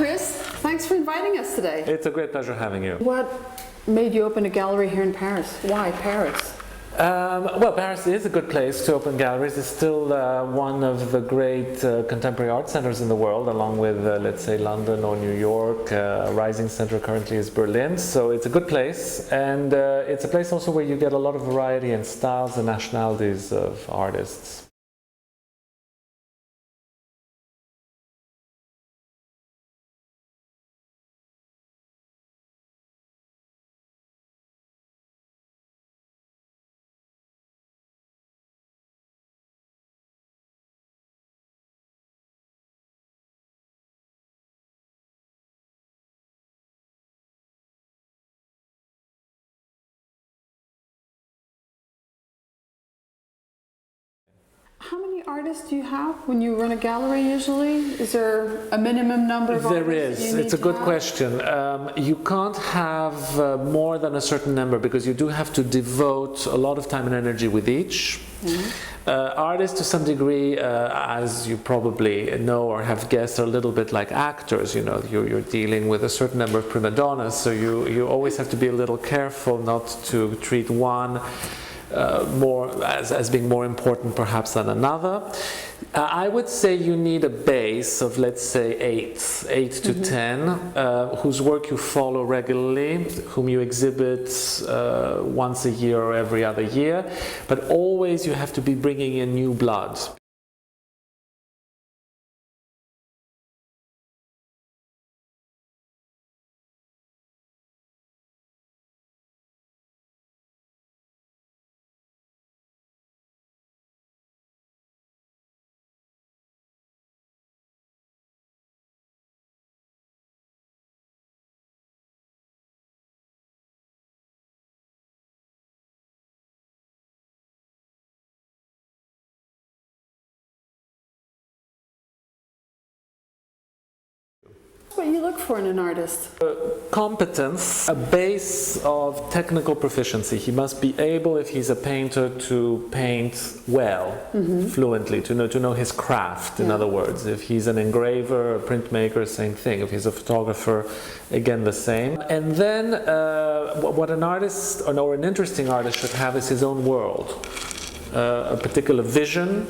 Chris. Thanks for inviting us today. It's a great pleasure having you. What made you open a gallery here in Paris? Why Paris? Well, Paris is a good place to open galleries. It's still one of the great contemporary art centers in the world, along with, let's say, London or New York. A rising center currently is Berlin, so it's a good place. And it's a place also where you get a lot of variety in styles and nationalities of artists. How many artists do you have when you run a gallery usually? Is there a minimum number of artists? There is. It's a good question. You can't have more than a certain number because you do have to devote a lot of time and energy with each. Mm-hmm. Artists, to some degree, as you probably know or have guessed, are a little bit like actors. You know, you're dealing with a certain number of prima donnas, so you always have to be a little careful not to treat one more as being more important perhaps than another. I would say you need a base of, let's say, eight to 10, whose work you follow regularly, whom you exhibit once a year or every other year, but always you have to be bringing in new blood. What do you look for in an artist? Competence, a base of technical proficiency. He must be able, if he's a painter, to paint well, fluently, to know his craft, in other words. If he's an engraver, a printmaker, same thing. If he's a photographer, again the same. And then what an artist, or an interesting artist, should have is his own world. A particular vision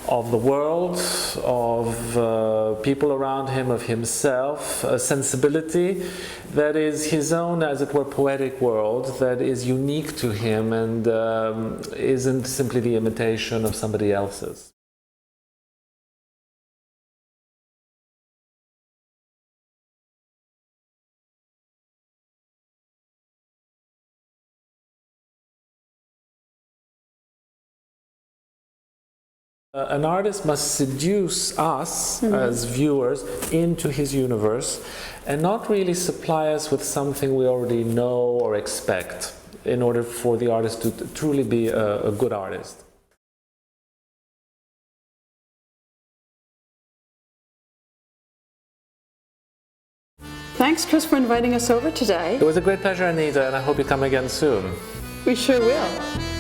of the world, of people around him, of himself, a sensibility that is his own, as it were, poetic world that is unique to him and isn't simply the imitation of somebody else's. An artist must seduce us as viewers into his universe and not really supply us with something we already know or expect in order for the artist to truly be a good artist. Thanks, Chris, for inviting us over today. It was a great pleasure, Anita, and I hope you come again soon. We sure will.